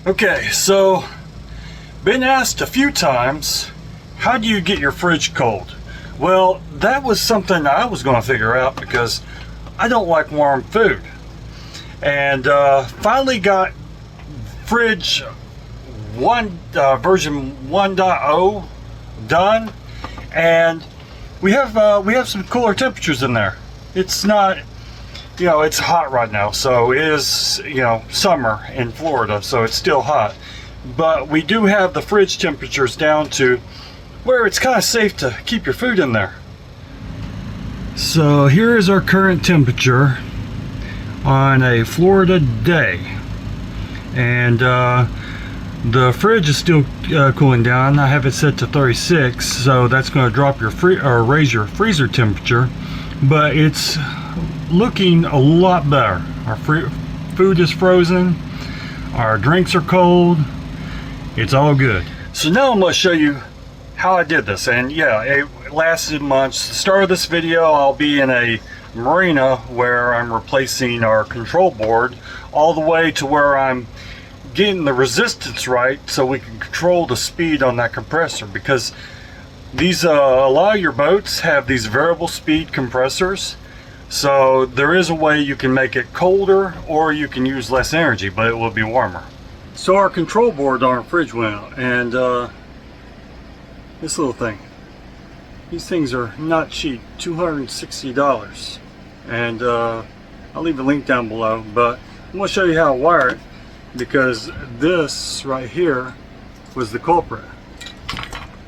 Okay, so been asked a few times, how do you get your fridge cold? Well, that was something I was going to figure out because I don't like warm food. And finally got fridge version 1.0 done, and we have some cooler temperatures in there. It's not, it's hot right now, so it is, summer in Florida, so it's still hot. But we do have the fridge temperatures down to where it's kind of safe to keep your food in there. So here is our current temperature on a Florida day, and the fridge is still cooling down. I have it set to 36, so that's going to drop your raise your freezer temperature, but it's looking a lot better. Our food is frozen, our drinks are cold, it's all good. So now I'm going to show you how I did this, and yeah, it lasted months. The start of this video, I'll be in a marina where I'm replacing our control board all the way to where I'm getting the resistance right so we can control the speed on that compressor, because these a lot of your boats have these variable speed compressors, so there is a way you can make it colder or you can use less energy, but it will be warmer. So our control board on our fridge went out, and this little thing, these things are not cheap, $260, and I'll leave a link down below, but I'm going to show you how to wire it, because this right here was the culprit.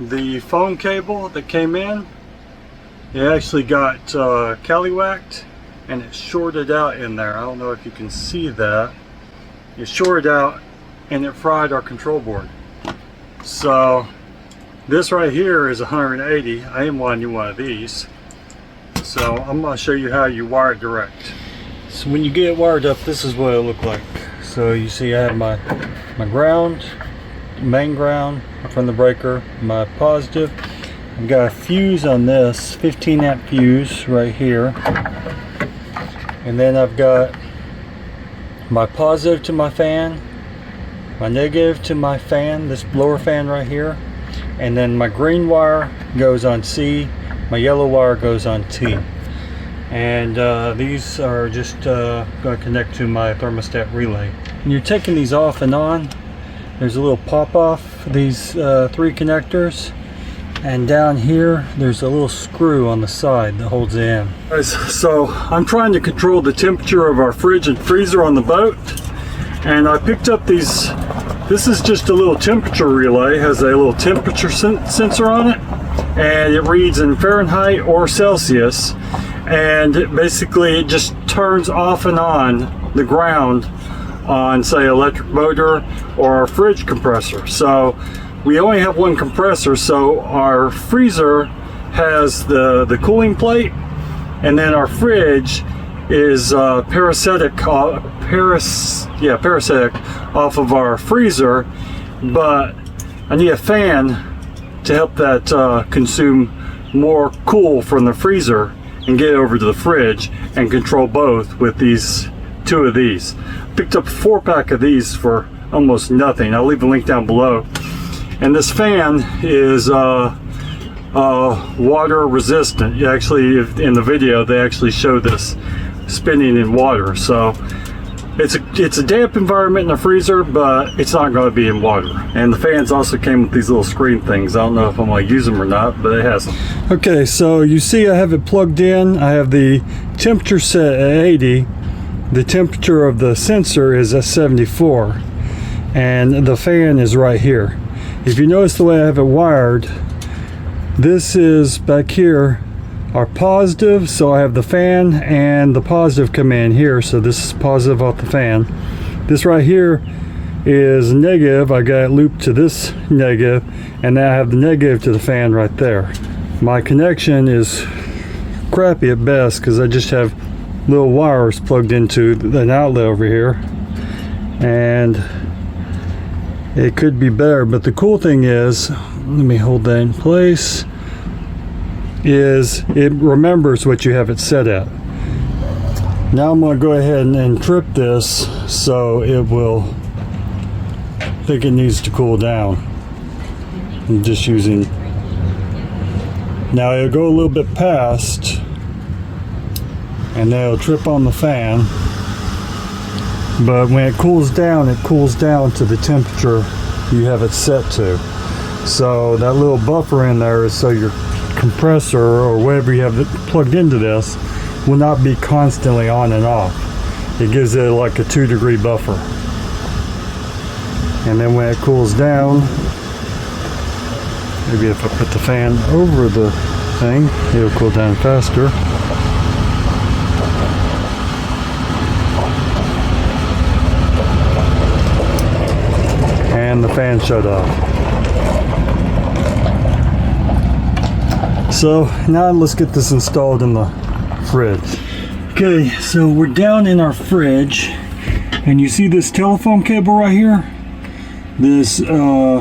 The phone cable that came in, it actually got callywhacked and it shorted out in there. I don't know if you can see that. It shorted out and it fried our control board. So this right here is 180. I am wanting one of these. So I'm going to show you how you wire it direct. So when you get it wired up, this is what it looked like. So you see I have my ground, main ground from the breaker, my positive. I've got a fuse on this, 15 amp fuse right here. And then I've got my positive to my fan, my negative to my fan, this blower fan right here. And then my green wire goes on C, my yellow wire goes on T. And these are just going to connect to my thermostat relay. When you're taking these off and on, there's a little pop off these 3 connectors, and down here there's a little screw on the side that holds it in. So I'm trying to control the temperature of our fridge and freezer on the boat, and I picked up these. This is just a little temperature relay. It has a little temperature sensor on it, and it reads in Fahrenheit or Celsius. And basically it just turns off and on the ground on, say, electric motor or our fridge compressor. So we only have one compressor, so our freezer has the cooling plate, and then our fridge is parasitic off of our freezer, but I need a fan to help that consume more cool from the freezer and get it over to the fridge and control both with these 2 of these. Picked up a 4-pack of these for almost nothing. I'll leave a link down below. And this fan is water resistant. Actually, in the video they actually show this spinning in water. So it's a damp environment in the freezer, but it's not going to be in water. And the fans also came with these little screen things. I don't know if I'm going to use them or not, but it has them. Okay, so you see I have it plugged in. I have the temperature set at 80. The temperature of the sensor is at 74. And the fan is right here. If you notice the way I have it wired, this is back here our positive, so I have the fan and the positive come in here, so this is positive off the fan. This right here is negative. I got it looped to this negative, and then I have the negative to the fan right there. My connection is crappy at best because I just have little wires plugged into an outlet over here, and it could be better. But the cool thing is, let me hold that in place, is it remembers what you have it set at. Now I'm going to go ahead and trip this so it will think it needs to cool down. I'm just using, now it'll go a little bit past and then it'll trip on the fan, but when it cools down to the temperature you have it set to. So that little buffer in there is so your compressor or whatever you have plugged into this will not be constantly on and off. It gives it like a 2-degree buffer. And then when it cools down, maybe if I put the fan over the thing, it'll cool down faster. And the fan shut off. So now let's get this installed in the fridge. Okay, so we're down in our fridge, and you see this telephone cable right here? This blue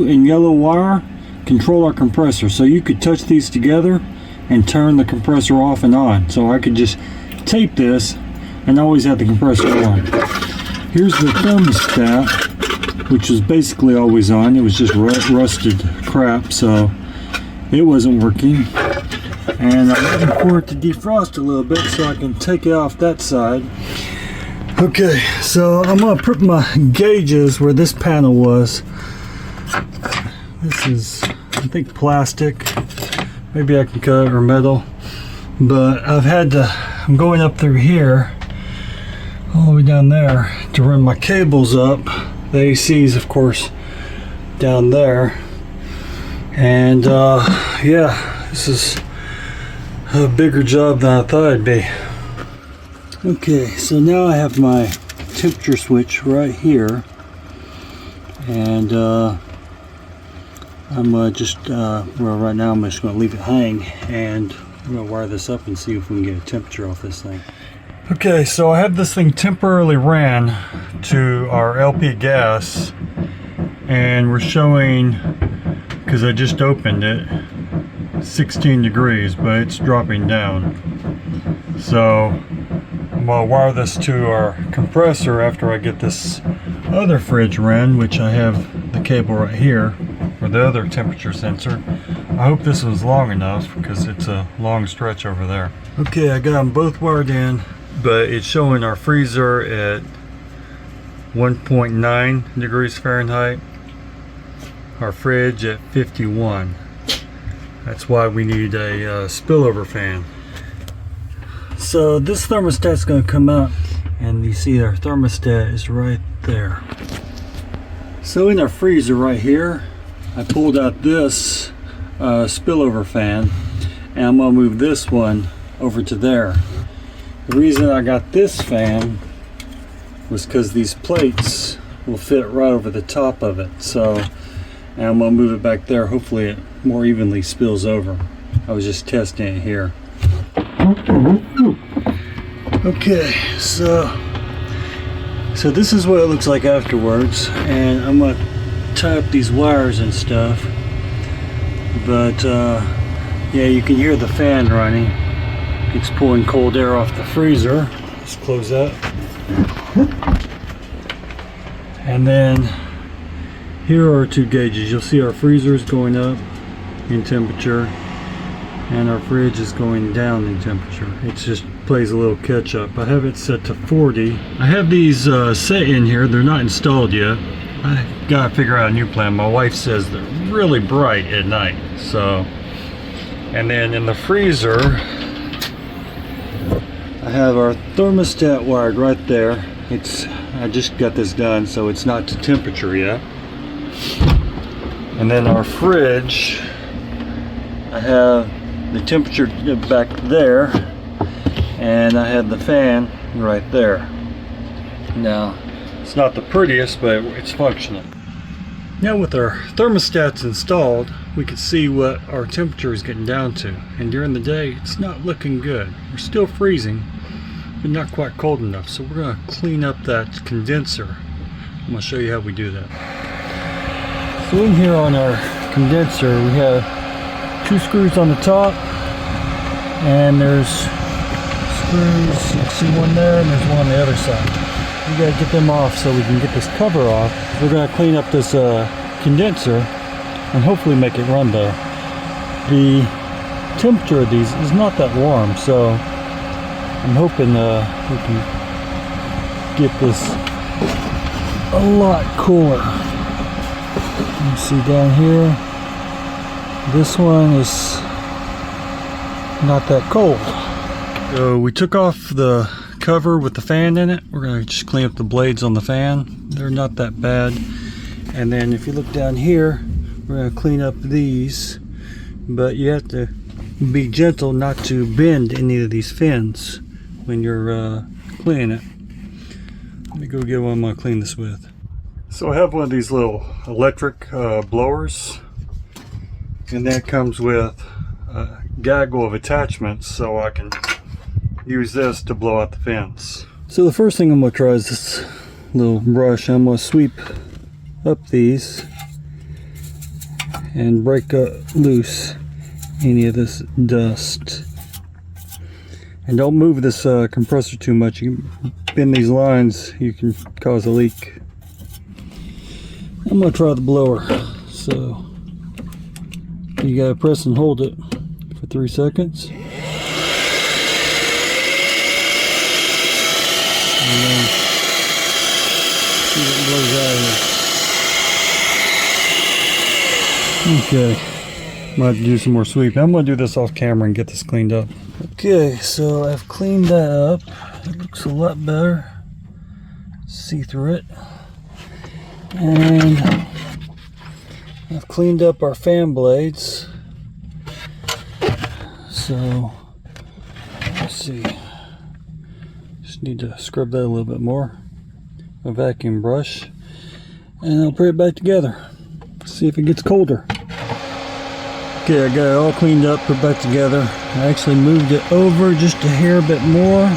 and yellow wire control our compressor. So you could touch these together and turn the compressor off and on. So I could just tape this and always have the compressor on. Here's the thermostat, which is basically always on. It was just rusted crap, so it wasn't working. And I'm waiting for it to defrost a little bit so I can take it off that side. Okay, so I'm gonna put my gauges where this panel was. This is, I think, plastic. Maybe I can cut it, or metal. But I'm going up through here, all the way down there, to run my cables up. The AC's, of course, down there. And yeah, this is a bigger job than I thought it'd be. Okay, so now I have my temperature switch right here, and I'm just well, right now I'm just going to leave it hang, and I'm going to wire this up and see if we can get a temperature off this thing. Okay, so I have this thing temporarily ran to our LP gas, and we're showing, because I just opened it, 16 degrees, but it's dropping down. So I'm going to wire this to our compressor after I get this other fridge ran, which I have the cable right here for the other temperature sensor. I hope this was long enough because it's a long stretch over there. Okay, I got them both wired in, but it's showing our freezer at 1.9 degrees Fahrenheit, our fridge at 51. That's why we need a spillover fan. So this thermostat's going to come out, and you see our thermostat is right there. So in our freezer right here, I pulled out this spillover fan, and I'm going to move this one over to there. The reason I got this fan was because these plates will fit right over the top of it. So, and I'm going to move it back there. Hopefully it more evenly spills over. I was just testing it here. Okay, so this is what it looks like afterwards, and I'm going to tie up these wires and stuff. But yeah, you can hear the fan running. It's pulling cold air off the freezer. Let's close that. And then here are our two gauges. You'll see our freezer is going up in temperature, and our fridge is going down in temperature. It just plays a little catch up. I have it set to 40. I have these set in here. They're not installed yet. I gotta figure out a new plan. My wife says they're really bright at night. So, and then in the freezer, I have our thermostat wired right there. I just got this done, so it's not to temperature yet. And then our fridge, I have the temperature back there, and I have the fan right there. Now, it's not the prettiest, but it's functional. Now with our thermostats installed, we can see what our temperature is getting down to. And during the day, it's not looking good. We're still freezing, but not quite cold enough. So we're going to clean up that condenser. I'm going to show you how we do that. So in here on our condenser, we have 2 screws on the top, and there's screws, you see one there, and there's one on the other side. we gotta get them off so we can get this cover off. We're gonna clean up this condenser and hopefully make it run better. The temperature of these is not that warm, so I'm hoping we can get this a lot cooler. You see down here, this one is not that cold. So we took off the cover with the fan in it. We're going to just clean up the blades on the fan. They're not that bad. And then if you look down here, we're going to clean up these, but you have to be gentle not to bend any of these fins when you're cleaning it. Let me go get one I'm going to clean this with. So I have one of these little electric blowers, and that comes with a gaggle of attachments, so I can use this to blow out the fins. So the first thing I'm going to try is this little brush. I'm going to sweep up these and break loose any of this dust. And don't move this compressor too much. You can bend these lines, you can cause a leak. I'm going to try the blower. So you got to press and hold it for 3 seconds. And then see what blows out of here. Okay, I'm going to do some more sweeping. I'm going to do this off camera and get this cleaned up. Okay, so I've cleaned that up. It looks a lot better. See through it. And I've cleaned up our fan blades. So let's see. Just need to scrub that a little bit more. A vacuum brush. And I'll put it back together. See if it gets colder. Okay, I got it all cleaned up, put back together. I actually moved it over just a hair bit more.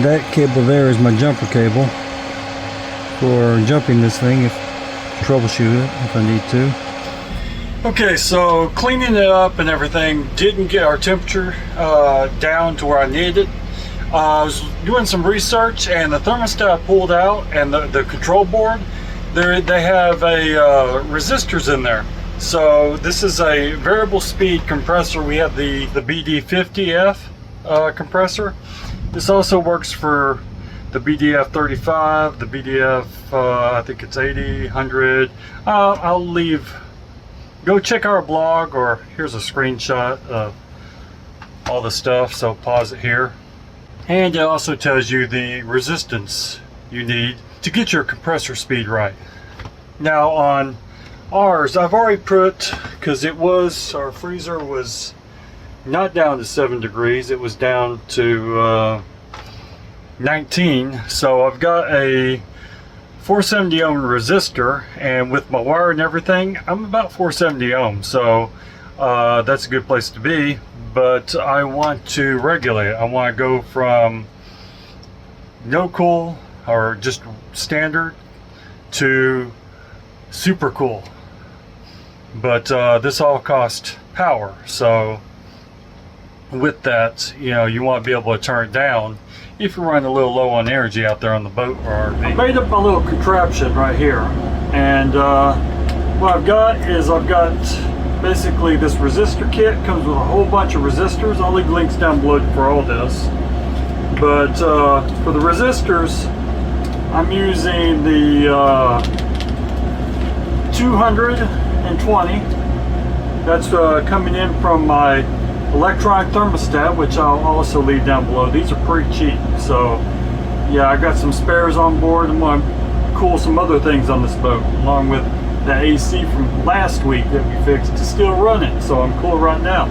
That cable there is my jumper cable for jumping this thing, if troubleshoot it if I need to. Okay, so cleaning it up and everything didn't get our temperature down to where I needed it. I was doing some research and the thermostat pulled out, and the control board, they have a resistors in there. So this is a variable speed compressor. We have the BD50F compressor. This also works for the BDF35, the BDF, I think it's 80, 100. I'll leave, go check our blog, or here's a screenshot of all the stuff, so pause it here. And it also tells you the resistance you need to get your compressor speed right. Now on ours, I've already put, because it was, our freezer was not down to 7 degrees, it was down to 19. So I've got a 470 ohm resistor, and with my wire and everything, I'm about 470 ohms, so that's a good place to be. But I want to regulate it. I want to go from no cool or just standard to super cool. But this all costs power, so with that, you know, you want to be able to turn it down if you're running a little low on energy out there on the boat or RV. I made up my little contraption right here, and what I've got is basically this resistor kit. Comes with a whole bunch of resistors. I'll leave links down below for all this. But for the resistors, I'm using the 220. That's coming in from my electronic thermostat, which I'll also leave down below. These are pretty cheap, so yeah, I got some spares on board. I'm going to cool some other things on this boat, along with the AC from last week that we fixed is still running, so I'm cool right now.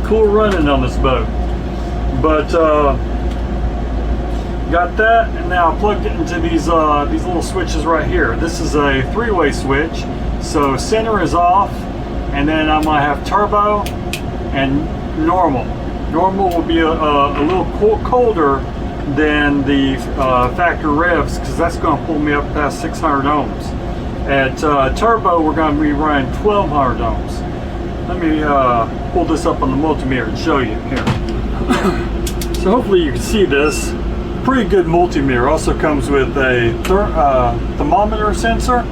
Cool running on this boat. But got that, and now I plugged it into these little switches right here. This is a 3-way switch, so center is off, and then I'm gonna have turbo and normal. Normal will be a little colder than the factory revs, because that's going to pull me up past 600 ohms. At turbo, we're going to be running 1200 ohms. Let me pull this up on the multimeter and show you here. So hopefully you can see this. pretty good multimeter. Also comes with a thermometer sensor.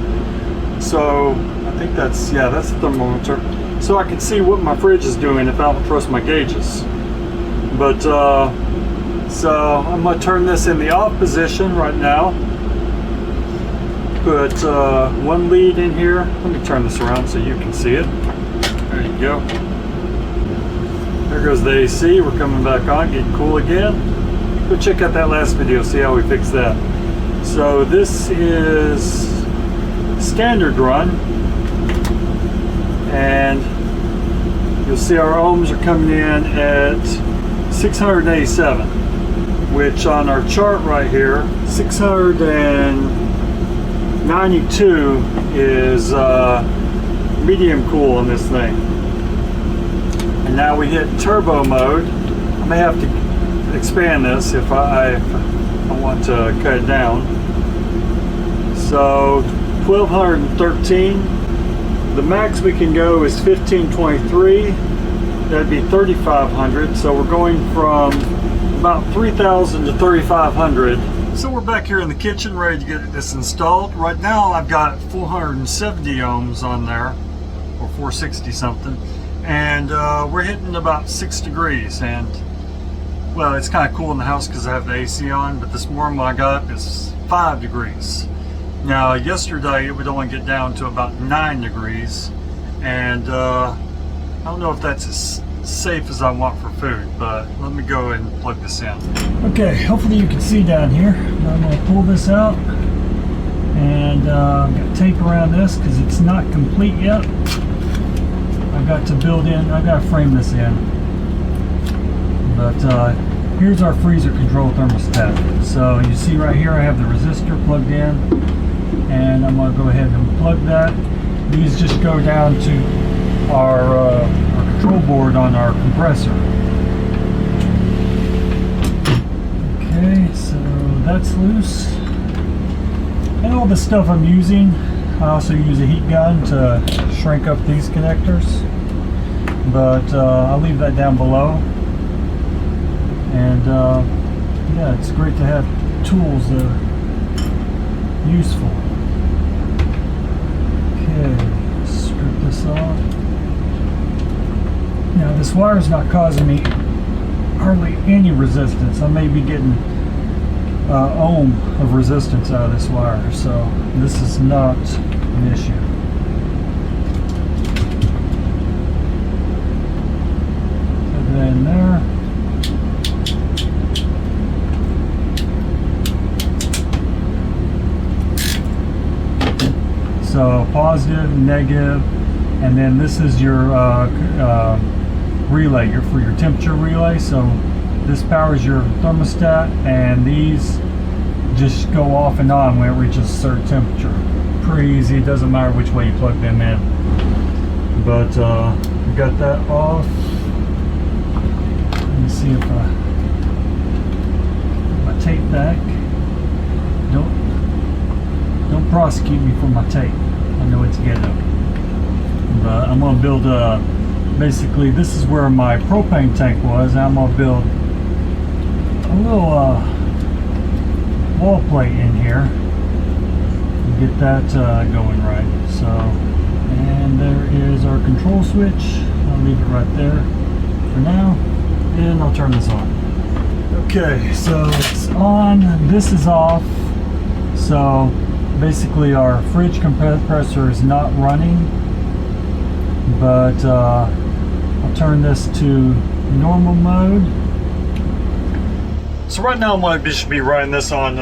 So I think that's the thermometer. So I can see what my fridge is doing if I don't trust my gauges. But so I'm going to turn this in the off position right now. Put one lead in here. Let me turn this around so you can see it. There you go. There goes the AC. We're coming back on, getting cool again. Go check out that last video, see how we fix that. So this is standard run, and you'll see our ohms are coming in at 687, which on our chart right here, 692 is medium cool on this thing. And now we hit turbo mode. I may have to expand this if I want to cut it down. So 1213. The max we can go is 1523. That'd be 3500. So we're going from about 3000 to 3500. So we're back here in the kitchen ready to get this installed. Right now I've got 470 ohms on there, or 460 something, and we're hitting about 6 degrees. And well, it's kind of cool in the house because I have the AC on, but this morning when I got up it's 5 degrees. Now yesterday it would only get down to about 9 degrees, and I don't know if that's as safe as I want for food, but let me go and plug this in. Okay, hopefully you can see down here. I'm going to pull this out, and I've got tape around this because it's not complete yet. I've got to build in, I've got to frame this in. But here's our freezer control thermostat. So you see right here I have the resistor plugged in, and I'm going to go ahead and plug that. These just go down to our control board on our compressor. Okay, so that's loose. And all the stuff I'm using, I also use a heat gun to shrink up these connectors, but I'll leave that down below. And yeah, it's great to have tools that are useful. Okay, strip this off. Now this wire is not causing me hardly any resistance. I may be getting ohm of resistance out of this wire, so this is not an issue. Put that in there. So positive, negative, and then this is your relay, for your temperature relay. So this powers your thermostat, and these just go off and on when it reaches a certain temperature. Pretty easy, it doesn't matter which way you plug them in. But we got that off. Let me see if I put my tape back. Don't prosecute me for my tape. I know it's ghetto. But I'm going to build basically this is where my propane tank was. I'm going to build a little wall plate in here and get that going right. So, and there is our control switch. I'll leave it right there for now, and I'll turn this on. Okay, so it's on. This is off. So basically our fridge compressor is not running, but I'll turn this to normal mode. So right now I'm going to be running this on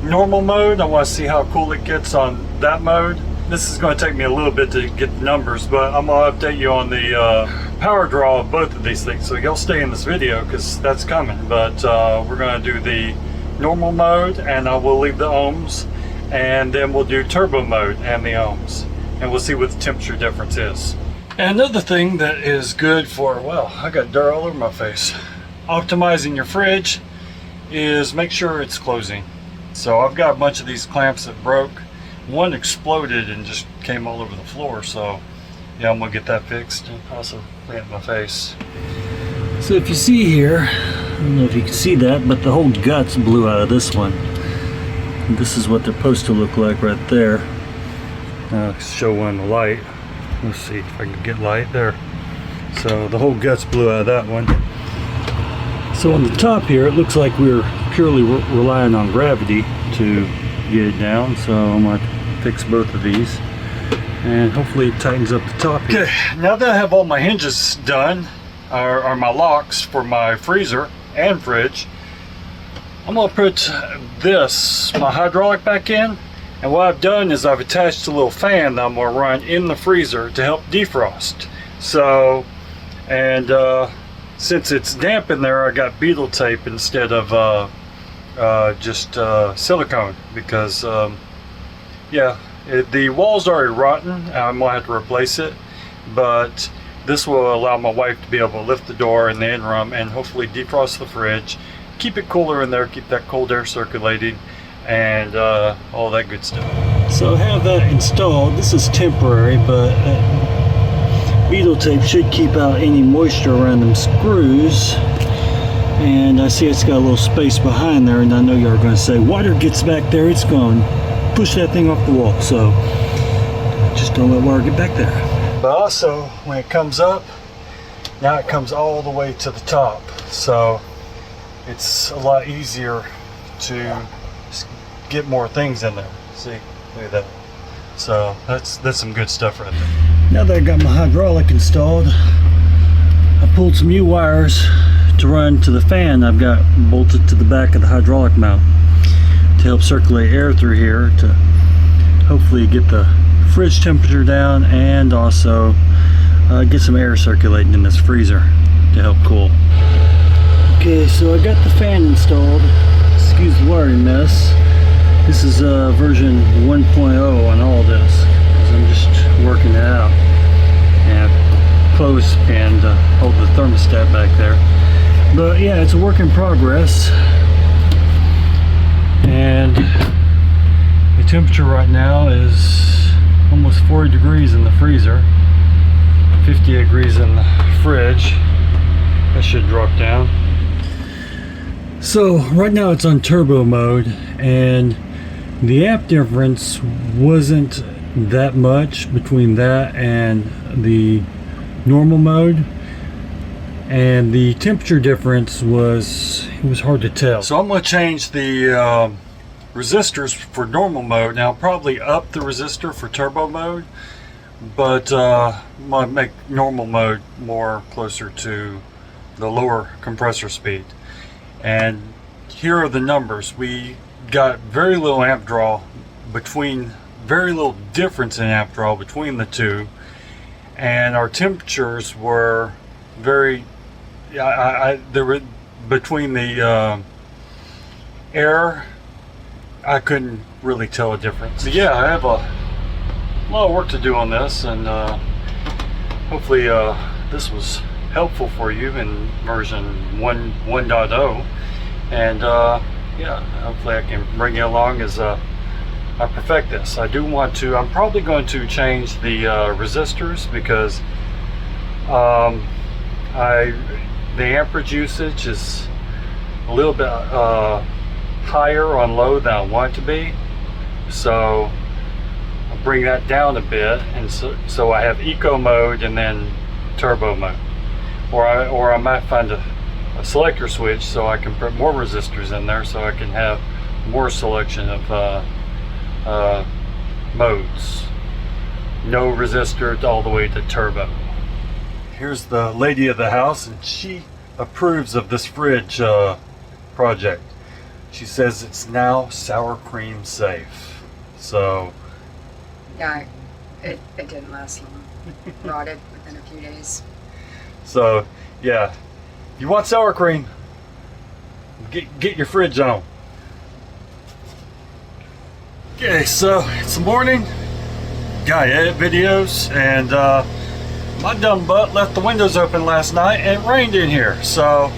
normal mode. I want to see how cool it gets on that mode. This is going to take me a little bit to get the numbers, but I'm going to update you on the power draw of both of these things. So you'll stay in this video because that's coming. But we're going to do the normal mode, and I will leave the ohms, and then we'll do turbo mode and the ohms, and we'll see what the temperature difference is. And another thing that is good for, well, I got dirt all over my face, optimizing your fridge is make sure it's closing. So I've got a bunch of these clamps that broke. One exploded and just came all over the floor, so yeah, I'm gonna get that fixed. And also clamp my face. So if you see here, don't know if you can see that, but the whole guts blew out of this one. And this is what they're supposed to look like right there. Show one the light. Let's see if I can get light there. So the whole guts blew out of that one. So on the top here, it looks like we're purely relying on gravity to get it down. So I'm going to fix both of these, and hopefully it tightens up the top here. Okay, now that I have all my hinges done, or my locks for my freezer and fridge, I'm going to put my hydraulic back in. And what I've done is I've attached a little fan that I'm going to run in the freezer to help defrost. So, and since it's damp in there, I got beetle tape instead of just silicone, because the wall's already rotten. I'm going to have to replace it, but this will allow my wife to be able to lift the door in the interim and hopefully defrost the fridge, keep it cooler in there, keep that cold air circulating, and all that good stuff. So I have that installed. This is temporary, but beetle tape should keep out any moisture around them screws. And I see it's got a little space behind there, and I know you're going to say, water gets back there, it's going to push that thing off the wall. So just don't let water get back there. But also, when it comes up, now it comes all the way to the top. So it's a lot easier to get more things in there. See, look at that. So that's some good stuff right there. Now that I got my hydraulic installed, I pulled some U wires to run to the fan I've got bolted to the back of the hydraulic mount to help circulate air through here to hopefully get the fridge temperature down, and also get some air circulating in this freezer to help cool. Okay, so I got the fan installed. Excuse the wiring mess. This is version 1.0 on all this, because I'm just working it out. And I close and hold the thermostat back there. But yeah, it's a work in progress. And the temperature right now is almost 40 degrees in the freezer, 50 degrees in the fridge. That should drop down. So right now it's on turbo mode, and the amp difference wasn't that much between that and the normal mode, and the temperature difference was hard to tell. So I'm going to change the resistors for normal mode. Now I'll probably up the resistor for turbo mode, but I'm going to make normal mode more closer to the lower compressor speed. And here are the numbers. We got very little amp draw very little difference in amp draw between the two, and our temperatures were very there were between the air, I couldn't really tell a difference. But yeah, I have a lot of work to do on this, and hopefully this was helpful for you in version 1.0, and yeah, hopefully I can bring you along as I perfect this. I'm probably going to change the resistors, because the amperage usage is a little bit higher on low than I want it to be, so I'll bring that down a bit, and so I have eco mode and then turbo mode, or I might find a selector switch so I can put more resistors in there, so I can have more selection of modes. No resistor all the way to turbo. Here's the lady of the house, and she approves of this fridge project. She says it's now sour cream safe. So yeah, it didn't last long. Rotted within a few days. So yeah, you want sour cream, get your fridge on. Okay, so it's the morning, gotta edit videos, and my dumb butt left the windows open last night and it rained in here, so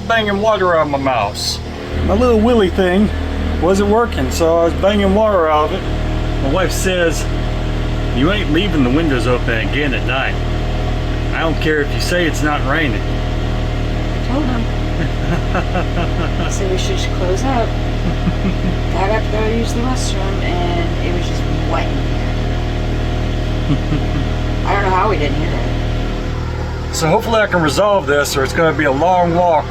banging water out of my mouse. My little willy thing wasn't working, so I was banging water out of it. My wife says, you ain't leaving the windows open again at night. I don't care if you say it's not raining. I told him. So we should just close up. Got up to go use the restroom, and it was just wet in here. I don't know how we didn't hear it. So hopefully I can resolve this, or it's going to be a long walk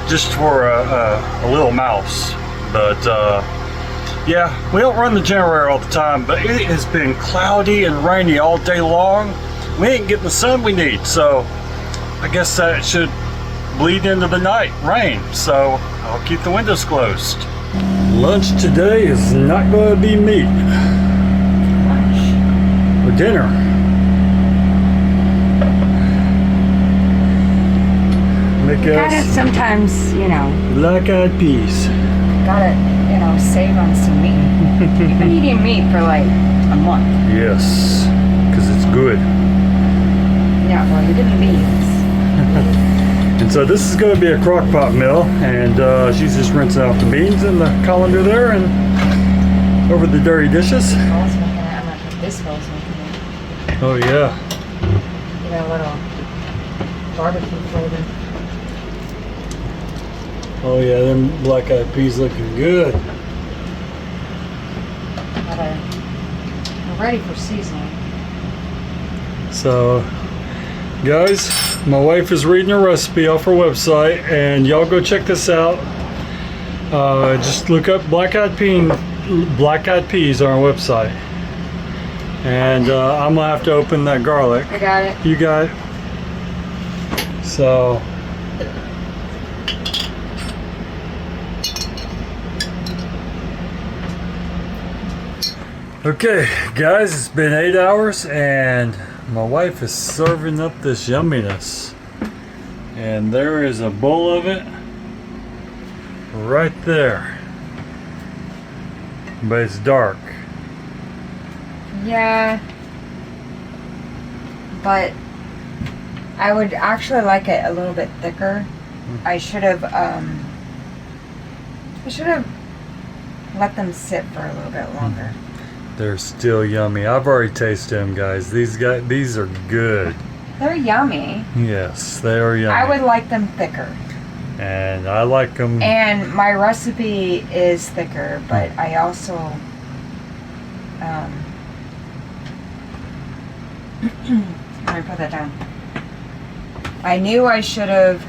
just for a little mouse. But yeah, we don't run the generator all the time, but it has been cloudy and rainy all day long. We ain't getting the sun we need, so I guess that should bleed into the night rain. So I'll keep the windows closed. Lunch today is not going to be meat or dinner. Gotta sometimes, you know. Black-eyed peas. Gotta, you know, save on some meat. You've been eating meat for like a month. Yes, because it's good. Yeah, well, you're getting beans. And so this is going to be a crock pot meal, and she's just rinsing off the beans in the colander there and over the dirty dishes. Bowl's making it. I'm gonna put this bowl's making it. Oh yeah. Get a little barbecue flavor. Oh yeah, them black-eyed peas looking good. We're ready for seasoning. So, guys, my wife is reading a recipe off her website, and y'all go check this out. Just look up black-eyed peas on our website. And I'm gonna have to open that garlic. I got it. You got it. So. Okay, guys, it's been 8 hours, and my wife is serving up this yumminess. And there is a bowl of it right there. But it's dark. Yeah. But I would actually like it a little bit thicker. I should have let them sit for a little bit longer. They're still yummy. I've already tasted them, guys. These are good. They're yummy. Yes, they are yummy. I would like them thicker. And I like them. And my recipe is thicker, but I also let me put that down. I knew I should have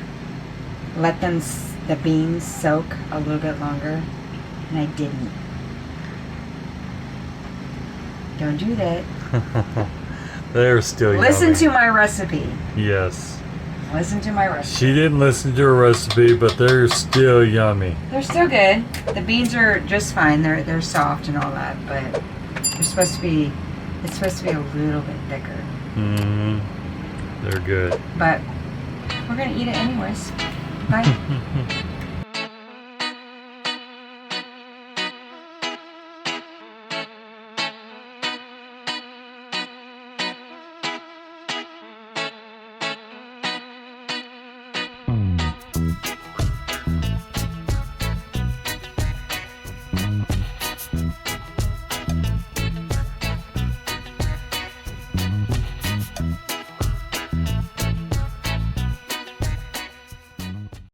let the beans soak a little bit longer, and I didn't. Don't do that. They're still yummy. Listen to my recipe. Yes. Listen to my recipe. She didn't listen to her recipe, but they're still yummy. They're still good. The beans are just fine. They're soft and all that, but it's supposed to be a little bit thicker. Mm-hmm. They're good. But we're gonna eat it anyways. Bye.